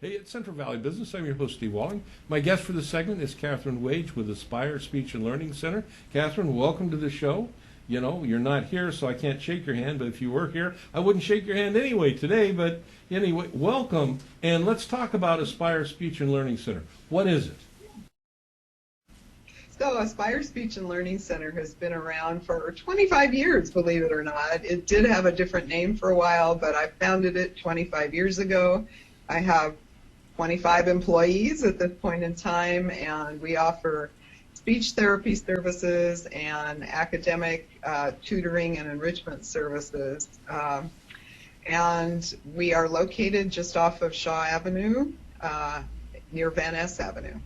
Hey, it's Central Valley Business. I'm your host, Steve Walling. My guest for this segment is Kathryn Wage with Aspire Speech and Learning Center. Kathryn, welcome to the show. You know, you're not here, so I can't shake your hand, but if you were here, I wouldn't shake your hand anyway today. But anyway, welcome, and let's talk about Aspire Speech and Learning Center. What is it? So Aspire Speech and Learning Center has been around for 25 years, believe it or not. It did have a different name for a while, but I founded it 25 years ago. I have 25 employees at this point in time, and we offer speech therapy services and academic tutoring and enrichment services. And we are located just off of Shaw Avenue, near Van Ness Avenue.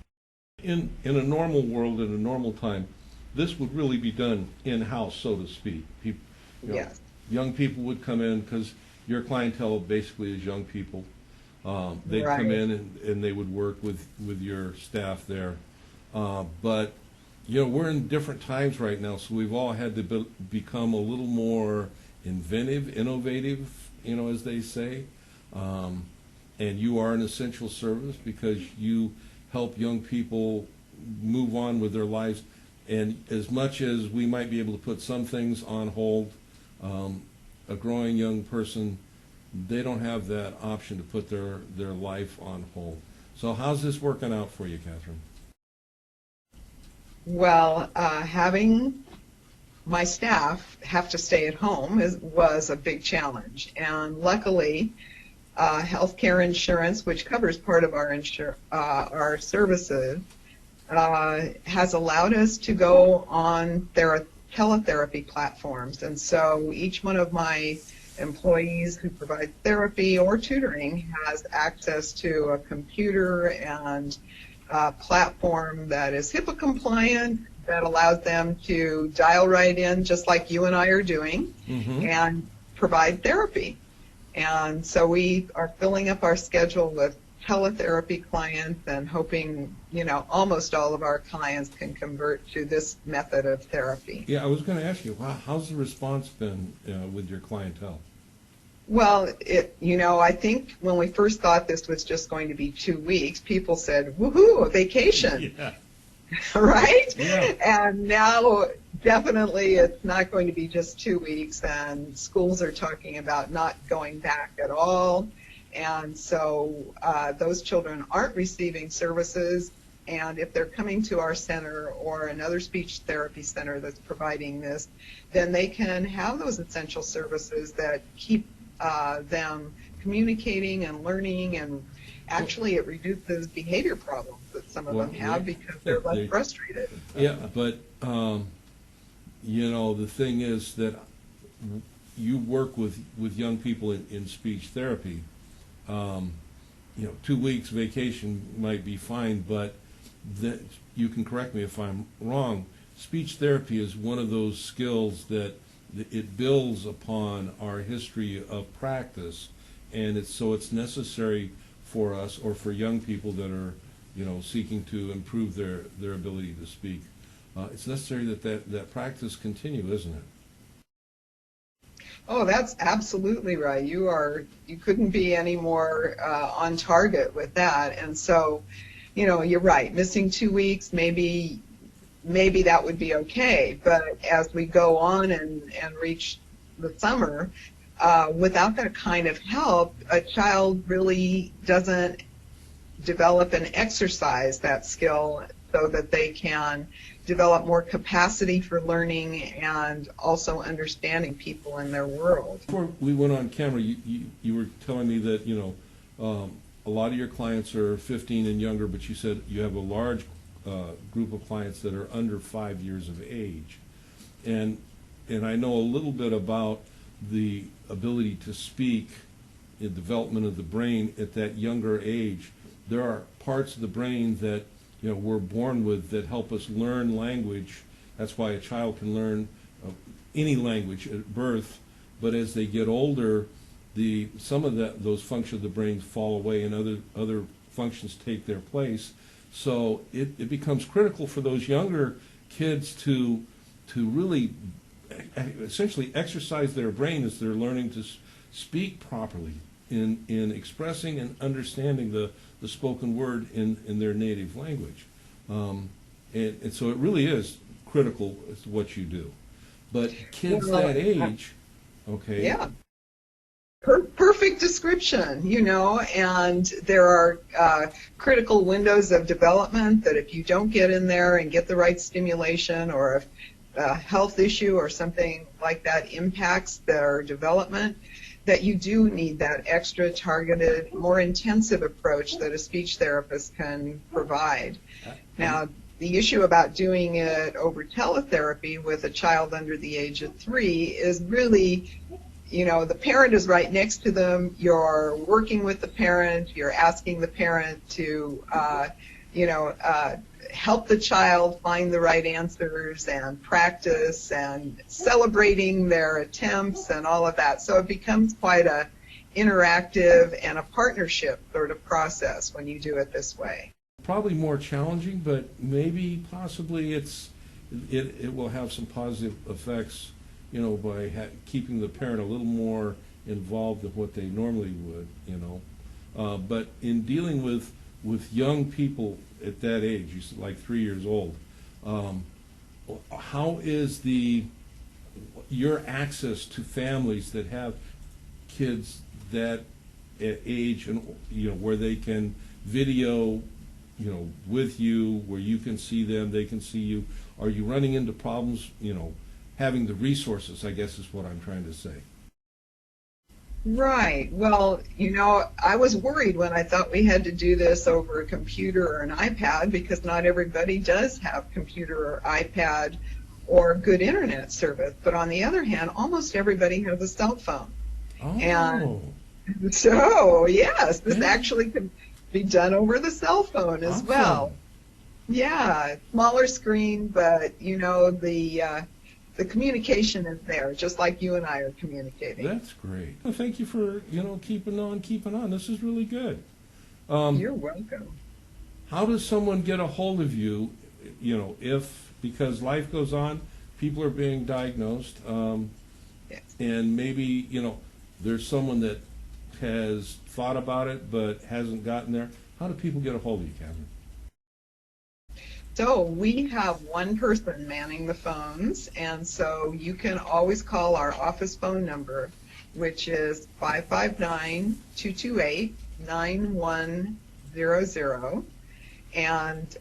In a normal world, in a normal time, this would really be done in-house, so to speak. People, Yes. Young people would come in because your clientele basically is young people. They'd Right. come in and they would work with your staff there. But, you know, we're in different times right now, so we've all had to become a little more innovative, you know, as they say. And you are an essential service because you help young people move on with their lives. And as much as we might be able to put some things on hold, a growing young person, they don't have that option to put their life on hold. So how's this working out for you, Kathryn? Well, having my staff have to stay at home was a big challenge. And luckily, healthcare insurance, which covers part of our services, has allowed us to go on their teletherapy platforms. And so each one of my employees who provide therapy or tutoring has access to a computer and a platform that is HIPAA compliant, that allows them to dial right in, just like you and I are doing, and provide therapy. And so we are filling up our schedule with teletherapy clients and hoping, you know, almost all of our clients can convert to this method of therapy. Yeah, I was going to ask you, how's the response been with your clientele? Well, I think when we first thought this was just going to be 2 weeks, people said, woohoo, a vacation. Yeah. Right? Yeah. And now definitely it's not going to be just 2 weeks, and schools are talking about not going back at all. And so those children aren't receiving services, and if they're coming to our center or another speech therapy center that's providing this, then they can have those essential services that keep them communicating and learning, and actually it reduces behavior problems that some of them have because they're less frustrated. Yeah, but you know, the thing is that you work with young people in speech therapy. You know, 2 weeks vacation might be fine, but you can correct me if I'm wrong. Speech therapy is one of those skills that it builds upon our history of practice, and it's necessary for us, or for young people that are, you know, seeking to improve their ability to speak. It's necessary that practice continue, isn't it? Oh, that's absolutely right. You couldn't be any more on target with that. And so, you know, you're right. Missing 2 weeks, maybe that would be okay. But as we go on and reach the summer, without that kind of help, a child really doesn't develop and exercise that skill so that they can develop more capacity for learning and also understanding people in their world. Before we went on camera, you were telling me that, you know, a lot of your clients are 15 and younger, but you said you have a large group of clients that are under 5 years of age. And I know a little bit about the ability to speak, in development of the brain at that younger age. There are parts of the brain that, you know, we're born with that help us learn language. That's why a child can learn any language at birth, but as they get older, some of those functions of the brain fall away and other functions take their place. So it becomes critical for those younger kids to really essentially exercise their brain as they're learning to speak properly. in expressing and understanding the spoken word in their native language. And so it really is critical as to what you do. But kids that age, okay. Yeah. Perfect description, and there are critical windows of development that if you don't get in there and get the right stimulation, or if a health issue or something like that impacts their development, that you do need that extra targeted, more intensive approach that a speech therapist can provide. Now, the issue about doing it over teletherapy with a child under the age of 3 is really, the parent is right next to them. You're working with the parent. You're asking the parent to, help the child find the right answers and practice and celebrating their attempts and all of that. So it becomes quite a interactive and a partnership sort of process when you do it this way. Probably more challenging, but maybe possibly it will have some positive effects, by keeping the parent a little more involved in what they normally would, But in dealing with young people at that age, you said like 3 years old, how is your access to families that have kids that at age, and where they can video, with you, where you can see them, they can see you? Are you running into problems, having the resources, I guess is what I'm trying to say. Right. Well, I was worried when I thought we had to do this over a computer or an iPad, because not everybody does have computer or iPad or good internet service. But on the other hand, almost everybody has a cell phone. Oh. And so, yes, this actually can be done over the cell phone as well. Yeah, smaller screen, but the communication is there, just like you and I are communicating. That's great. Well, thank you for keeping on. This is really good. You're welcome. How does someone get a hold of you? Because life goes on, people are being diagnosed, Yes. and maybe there's someone that has thought about it but hasn't gotten there. How do people get a hold of you, Kathryn? So we have one person manning the phones, and so you can always call our office phone number, which is 559-228-9100, and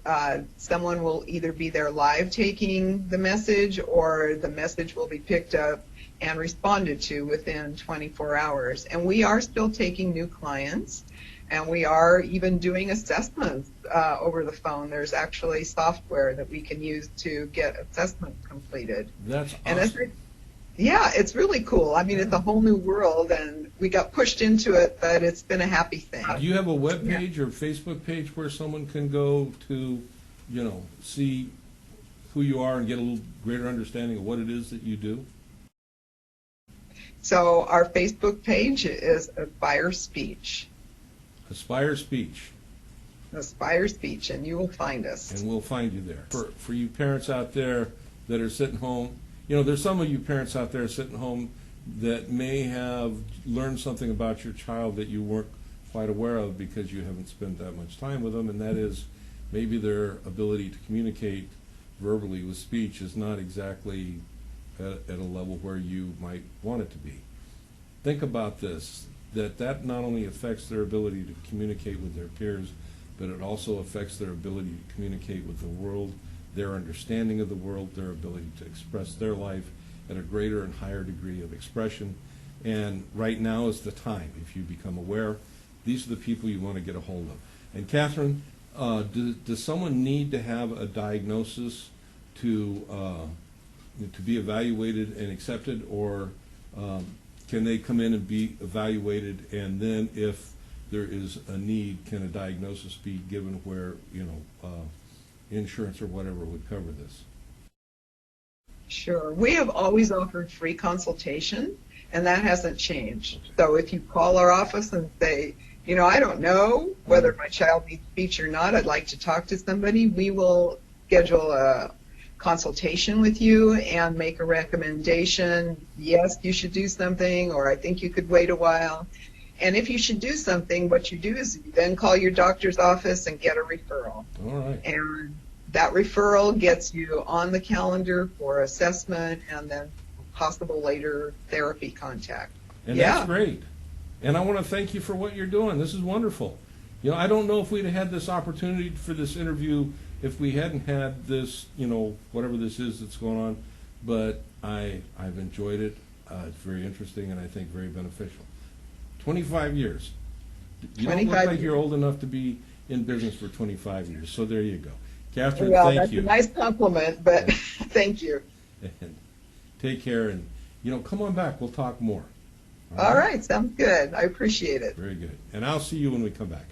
someone will either be there live taking the message, or the message will be picked up and responded to within 24 hours. And we are still taking new clients, and we are even doing assessments over the phone. There's actually software that we can use to get assessments completed. That's and awesome. It's really cool. I mean, it's a whole new world, and we got pushed into it, but it's been a happy thing. Do you have a web page or Facebook page where someone can go to, see who you are and get a little greater understanding of what it is that you do? So our Facebook page is Aspire Speech. Aspire Speech. Aspire Speech, and you will find us. And we'll find you there. For you parents out there that are sitting home, there's some of you parents out there sitting home that may have learned something about your child that you weren't quite aware of because you haven't spent that much time with them, and that is maybe their ability to communicate verbally with speech is not exactly at a level where you might want it to be. Think about this, that not only affects their ability to communicate with their peers, but it also affects their ability to communicate with the world, their understanding of the world, their ability to express their life at a greater and higher degree of expression. And right now is the time. If you become aware, these are the people you want to get a hold of. And Kathryn, does someone need to have a diagnosis to be evaluated and accepted, or can they come in and be evaluated, and then if there is a need, can a diagnosis be given where insurance or whatever would cover this? Sure. We have always offered free consultation, and that hasn't changed. So if you call our office and say, I don't know whether my child needs speech or not, I'd like to talk to somebody, we will schedule a consultation with you and make a recommendation. Yes, you should do something, or I think you could wait a while. And if you should do something, what you do is you then call your doctor's office and get a referral. All right. And that referral gets you on the calendar for assessment and then possible later therapy contact. And that's great. And I want to thank you for what you're doing. This is wonderful. You know, I don't know if we'd have had this opportunity for this interview if we hadn't had this, you know, whatever this is that's going on. But I've enjoyed it. It's very interesting and I think very beneficial. 25 years. You don't look like you're old enough to be in business for 25 years. So there you go. Kathryn, well, thank that's you. a nice compliment, but thank you. And take care, and you know, come on back. We'll talk more. All right, sounds good. I appreciate it. Very good. And I'll see you when we come back.